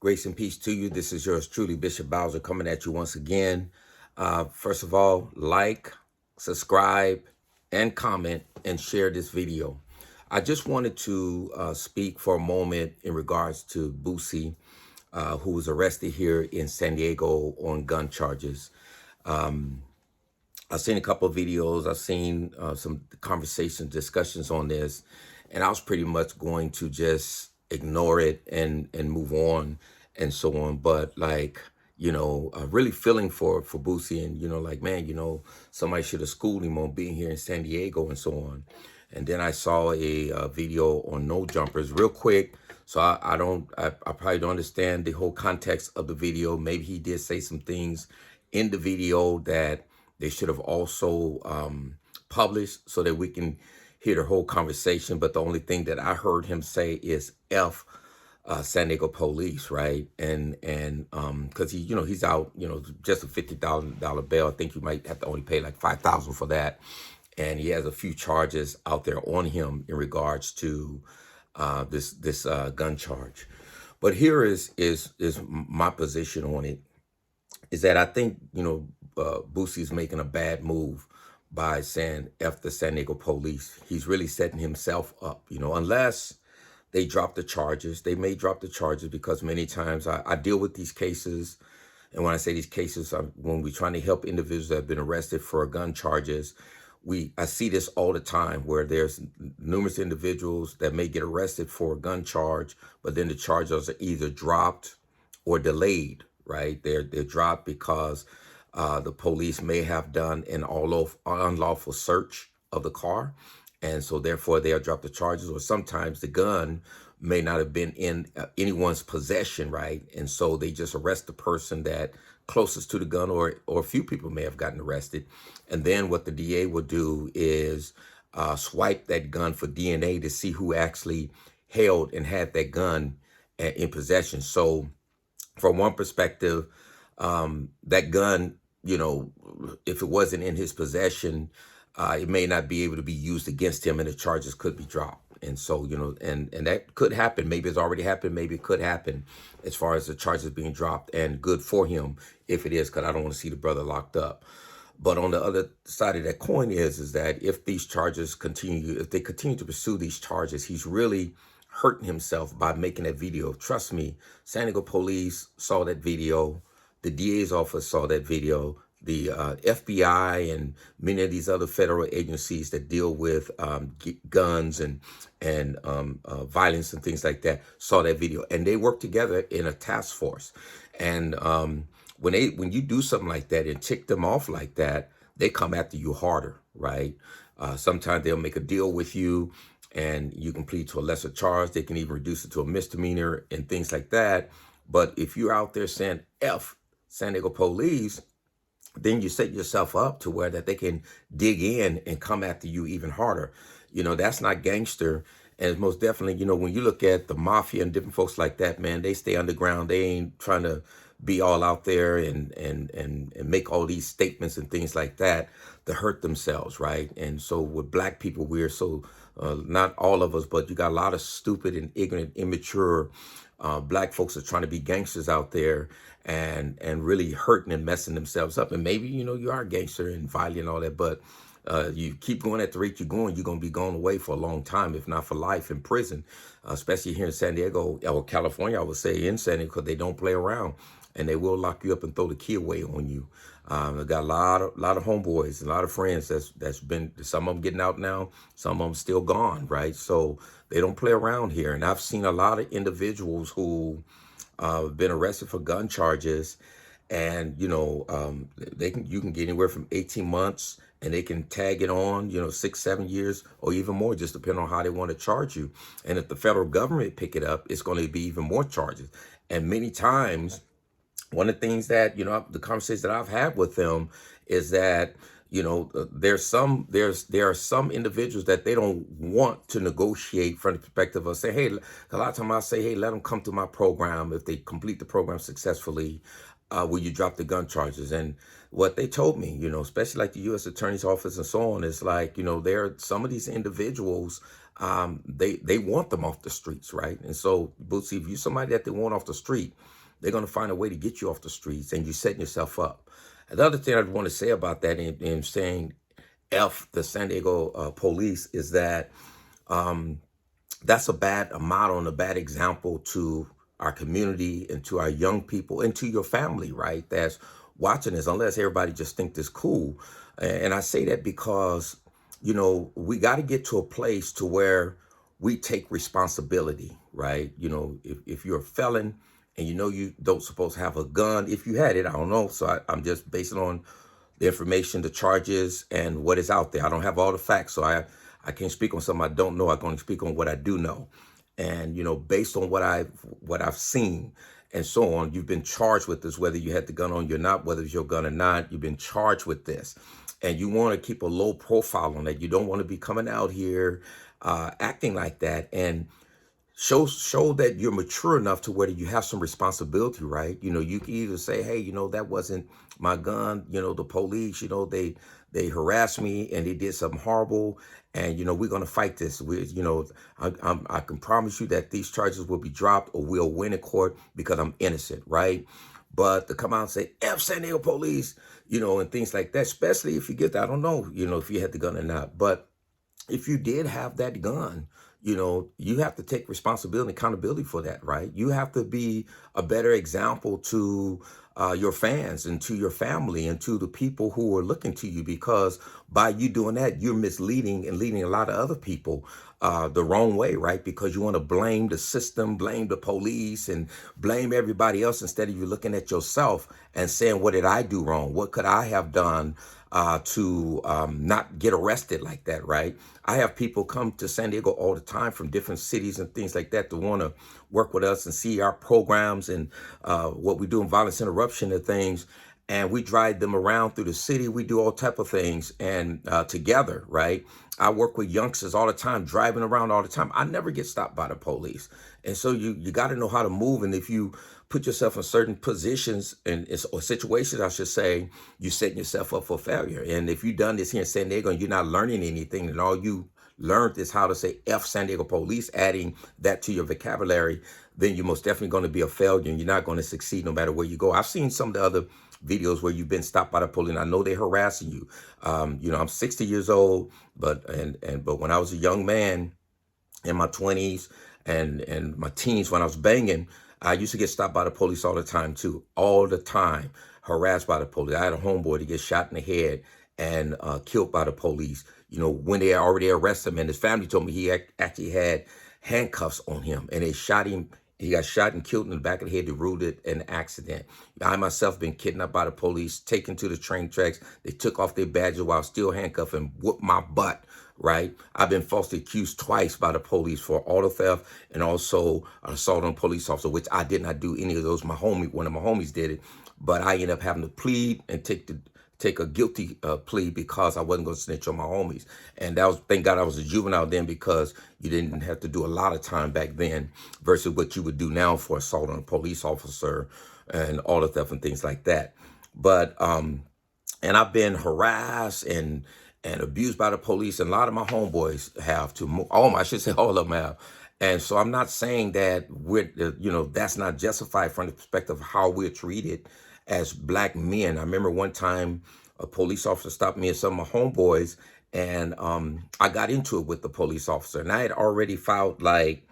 Grace and peace to you. This is yours truly, Bishop Bowser, coming at you once again. First of all, like, subscribe, and comment and share this video. I just wanted to speak for a moment in regards to Boosie, who was arrested here in San Diego on gun charges. I've seen a couple of videos. I've seen some conversations, discussions on this, and I was pretty much going to just ignore it and move on and so on. But like, really feeling for Boosie, and like, man, somebody should have schooled him on being here in San Diego and so on. And then I saw a video on no jumpers, real quick. So I probably don't understand the whole context of the video. Maybe he did say some things in the video that they should have also published so that we can hear the whole conversation. But the only thing that I heard him say is F San Diego police, right? And because he's out, just a $50,000 bail. I think you might have to only pay like $5,000 for that. And he has a few charges out there on him in regards to this gun charge. But here is my position on it, is that I think, Boosie's making a bad move by saying F the San Diego police. He's really setting himself up, unless they drop the charges. They may drop the charges, because many times I deal with these cases. And when I say these cases, when we're trying to help individuals that have been arrested for gun charges, I see this all the time, where there's numerous individuals that may get arrested for a gun charge, but then the charges are either dropped or delayed, right? They're dropped because the police may have done an unlawful search of the car, and so therefore they'll drop the charges. Or sometimes the gun may not have been in anyone's possession, right? And so they just arrest the person that closest to the gun, or a few people may have gotten arrested. And then what the DA will do is swipe that gun for DNA to see who actually held and had that gun in possession. So from one perspective, that gun, if it wasn't in his possession, it may not be able to be used against him, and the charges could be dropped. And so, and that could happen. Maybe it's already happened. Maybe it could happen as far as the charges being dropped, and good for him if it is, because I don't want to see the brother locked up. But on the other side of that coin is that if these charges continue, if they continue to pursue these charges, he's really hurting himself by making that video. Trust me, San Diego police saw that video. The DA's office saw that video. The FBI and many of these other federal agencies that deal with guns and violence and things like that saw that video, and they work together in a task force. And when you do something like that and tick them off like that, they come after you harder, right? Sometimes they'll make a deal with you, and you can plead to a lesser charge. They can even reduce it to a misdemeanor and things like that. But if you're out there saying F San Diego police, then you set yourself up to where that they can dig in and come after you even harder. That's not gangster. And it's most definitely, when you look at the mafia and different folks like that, man, they stay underground. They ain't trying to be all out there and make all these statements and things like that to hurt themselves, right? And so with black people, we're so, not all of us, but you got a lot of stupid and ignorant, immature black folks are trying to be gangsters out there and really hurting and messing themselves up. And maybe, you are a gangster and violent and all that, but you keep going at the rate you're going to be going away for a long time, if not for life, in prison, especially here in San Diego or California, I would say in San Diego, because they don't play around, and they will lock you up and throw the key away on you. I've got a lot of homeboys, a lot of friends that's been, some of them getting out now, some of them still gone, right? So they don't play around here. And I've seen a lot of individuals who have been arrested for gun charges, and you can get anywhere from 18 months, and they can tag it on, 6-7 years, or even more, just depending on how they want to charge you. And if the federal government pick it up, it's going to be even more charges. And many times, one of the things that, the conversations that I've had with them is that, there are some individuals that they don't want to negotiate from the perspective of say, hey, a lot of times I say, hey, let them come to my program. If they complete the program successfully, will you drop the gun charges? And what they told me, especially like the U.S. Attorney's Office and so on, is like, there are some of these individuals they want them off the streets, right? And so, Bootsy, if you're somebody that they want off the street, they're going to find a way to get you off the streets, and you're setting yourself up. Another thing I want to say about that, in saying F the San Diego police, is that that's a model and a bad example to our community and to our young people and to your family, right? That's watching this, unless everybody just think this cool. And I say that because, we got to get to a place to where we take responsibility, right? If you're a felon and you don't supposed to have a gun, if you had it, I don't know. So I'm just basing on the information, the charges, and what is out there. I don't have all the facts, so I can't speak on something I don't know. I can only speak on what I do know. And based on what I've seen and so on, you've been charged with this, whether you had the gun on you or not, whether it's your gun or not, you've been charged with this. And you want to keep a low profile on that. You don't want to be coming out here acting like that. And show that you're mature enough to where you have some responsibility, right? You can either say, hey, that wasn't my gun. The police, they harassed me and they did something horrible, and we're gonna fight this. I can promise you that these charges will be dropped or we'll win in court because I'm innocent, right? But to come out and say F San Diego police, and things like that, especially if you get that, I don't know, if you had the gun or not, but if you did have that gun, you have to take responsibility and accountability for that, right? You have to be a better example to your fans and to your family and to the people who are looking to you, because by you doing that, you're misleading and leading a lot of other people the wrong way, right? Because you want to blame the system, blame the police, and blame everybody else instead of you looking at yourself and saying, what did I do wrong? What could I have done to not get arrested like that, right? I have people come to San Diego all the time from different cities and things like that to want to work with us and see our programs and what we do in violence interruption and things. And we drive them around through the city. We do all type of things and together, right? I work with youngsters all the time, driving around all the time. I never get stopped by the police. And so you got to know how to move. And if you put yourself in certain positions or situations, I should say, you're setting yourself up for failure. And if you've done this here in San Diego and you're not learning anything, and all you learned is how to say F San Diego police, adding that to your vocabulary, then you're most definitely going to be a failure and you're not going to succeed no matter where you go. I've seen some of the other videos where you've been stopped by the police, and I know they're harassing you. I'm 60 years old, but when I was a young man in my 20s and my teens, when I was banging, I used to get stopped by the police all the time too, all the time, harassed by the police. I had a homeboy to get shot in the head and killed by the police, when they already arrested him. And his family told me he actually had handcuffs on him, and they shot him. He got shot and killed in the back of the head. They ruled it an accident. I myself been kidnapped by the police, taken to the train tracks. They took off their badges while still handcuffed and whooped my butt, right? I've been falsely accused twice by the police for auto theft and also assault on a police officer, which I did not do any of those. One of my homies did it, but I ended up having to plead and take a guilty plea because I wasn't going to snitch on my homies. And thank God I was a juvenile then, because you didn't have to do a lot of time back then versus what you would do now for assault on a police officer and auto theft and things like that. But, and I've been harassed and abused by the police, and a lot of my homeboys have too. I should say all of them have. And so I'm not saying that that's not justified from the perspective of how we're treated as black men. I remember one time a police officer stopped me and some of my homeboys, and I got into it with the police officer. And I had already filed like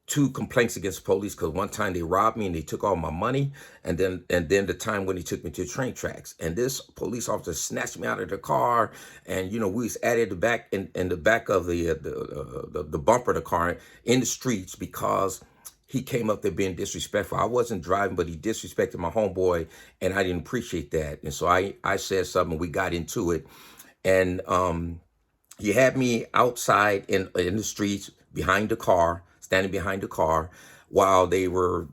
2 complaints against the police, because one time they robbed me and they took all my money, and then the time when he took me to the train tracks, and this police officer snatched me out of the car, and we was in the back of the bumper of the car in the streets because he came up there being disrespectful. I wasn't driving, but he disrespected my homeboy, and I didn't appreciate that. And so I said something, we got into it, and he had me outside in the streets behind the car, standing behind the car, while they were,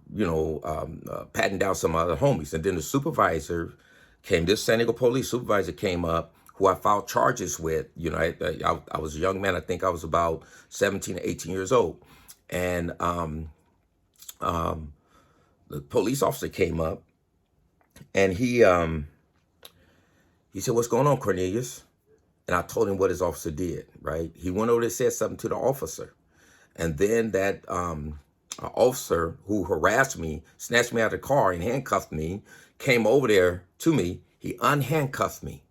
patting down some other homies. And then the supervisor came, this San Diego police supervisor came up, who I filed charges with. I was a young man. I think I was about 17 or 18 years old. And the police officer came up, and he said, "What's going on, Cornelius?" And I told him what his officer did, right? He went over there and said something to the officer. And then that officer who harassed me, snatched me out of the car and handcuffed me, came over there to me. He unhandcuffed me.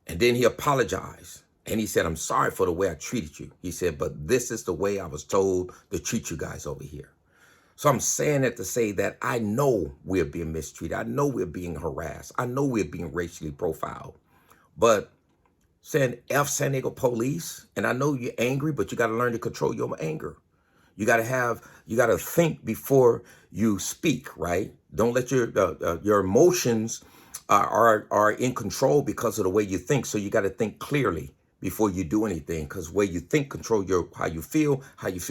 And then he apologized. And he said, I'm sorry for the way I treated you. He said, but this is the way I was told to treat you guys over here. So I'm saying that to say that I know we're being mistreated. I know we're being harassed. I know we're being racially profiled. But saying F San Diego police, and I know you're angry, but you got to learn to control your anger. You got to think before you speak, right? Don't let your emotions are in control because of the way you think. So you got to think clearly before you do anything, because where you think control how you feel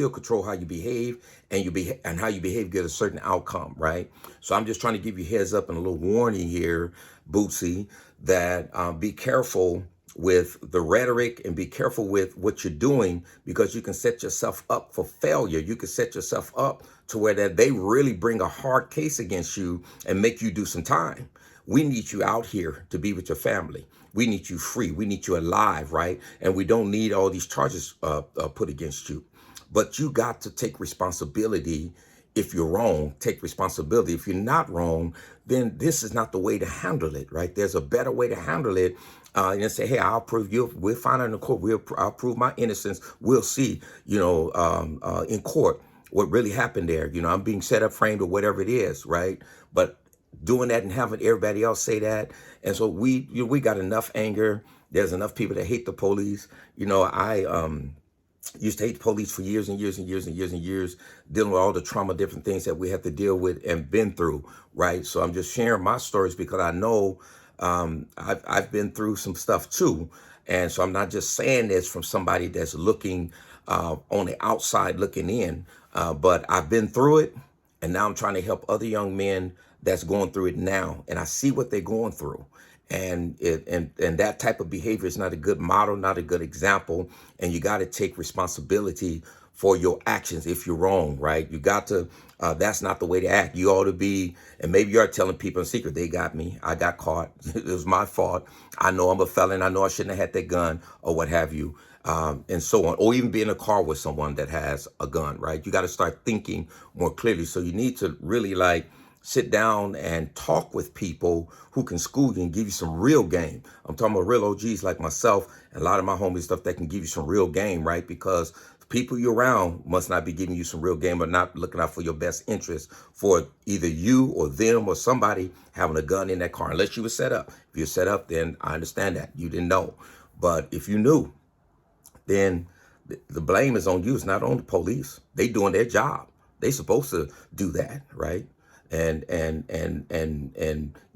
control how you behave, and how you behave get a certain outcome, right? So I'm just trying to give you heads up and a little warning here, Boosie, that be careful with the rhetoric and be careful with what you're doing, because you can set yourself up for failure. You can set yourself up to where that they really bring a hard case against you and make you do some time. We need you out here to be with your family. We need you free. We need you alive, right? And we don't need all these charges put against you. But you got to take responsibility. If you're wrong, take responsibility. If you're not wrong, then this is not the way to handle it, right? There's a better way to handle it. And say, hey, I'll prove you. We'll find out in the court. I'll prove my innocence. We'll see, in court what really happened there. I'm being set up, framed, or whatever it is, right? But doing that and having everybody else say that, and so we got enough anger. There's enough people that hate the police. I used to hate the police for years and years and years and years and years, dealing with all the trauma, different things that we have to deal with and been through, right? So I'm just sharing my stories because I know I've been through some stuff too. And so I'm not just saying this from somebody that's looking on the outside looking in, but I've been through it. And now I'm trying to help other young men that's going through it now. And I see what they're going through. And that type of behavior is not a good model, not a good example. And you got to take responsibility for your actions if you're wrong, right? You got to, that's not the way to act. You ought to be, and maybe you are telling people in secret, they got me, I got caught, it was my fault. I know I'm a felon, I know I shouldn't have had that gun or what have you, and so on. Or even be in a car with someone that has a gun, right? You got to start thinking more clearly. So you need to really sit down and talk with people who can school you and give you some real game. I'm talking about real OGs like myself and a lot of my homies, stuff that can give you some real game, right? Because people you're around must not be giving you some real game or not looking out for your best interest for either you or them or somebody having a gun in that car, unless you were set up. If you're set up, then I understand that. You didn't know. But if you knew, then the blame is on you. It's not on the police. They doing their job. They supposed to do that, right? And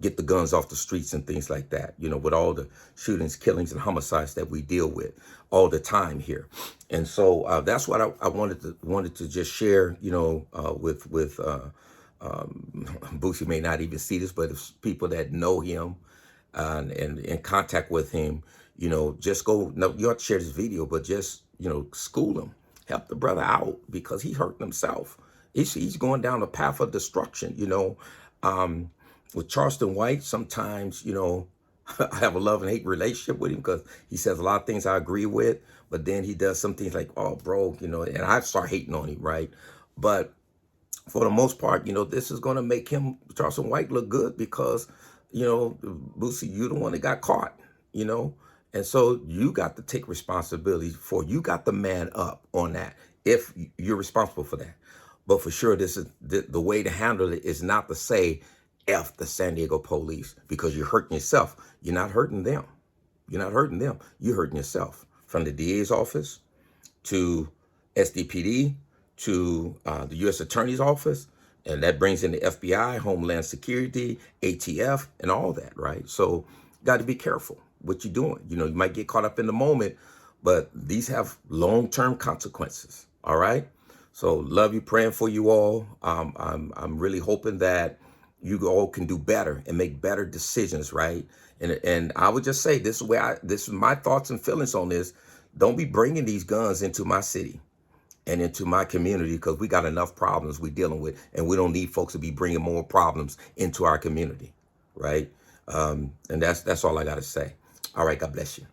get the guns off the streets and things like that, with all the shootings, killings, and homicides that we deal with all the time here. And so that's what I wanted to just share, with Boosie may not even see this, but if people that know him and in contact with him, just go, no, you have to share this video, but just, school him, help the brother out, because he hurting himself. He's going down a path of destruction, with Charleston White. Sometimes, I have a love and hate relationship with him because he says a lot of things I agree with, but then he does some things like, oh, bro, and I start hating on him, right? But for the most part, this is going to make him, Charleston White, look good because, Boosie, you the one that got caught, and so you got to take responsibility you got the man up on that if you're responsible for that. But for sure, this is the way to handle it is not to say F the San Diego police, because you're hurting yourself. You're not hurting them. You're not hurting them. You're hurting yourself. From the DA's office to SDPD to the U.S. Attorney's Office, and that brings in the FBI, Homeland Security, ATF, and all that, right? So got to be careful what you're doing. You might get caught up in the moment, but these have long-term consequences, all right? So love you, praying for you all. I'm really hoping that you all can do better and make better decisions, right? And I would just say this is my thoughts and feelings on this. Don't be bringing these guns into my city and into my community, because we got enough problems we're dealing with, and we don't need folks to be bringing more problems into our community, right? And that's all I got to say. All right, God bless you.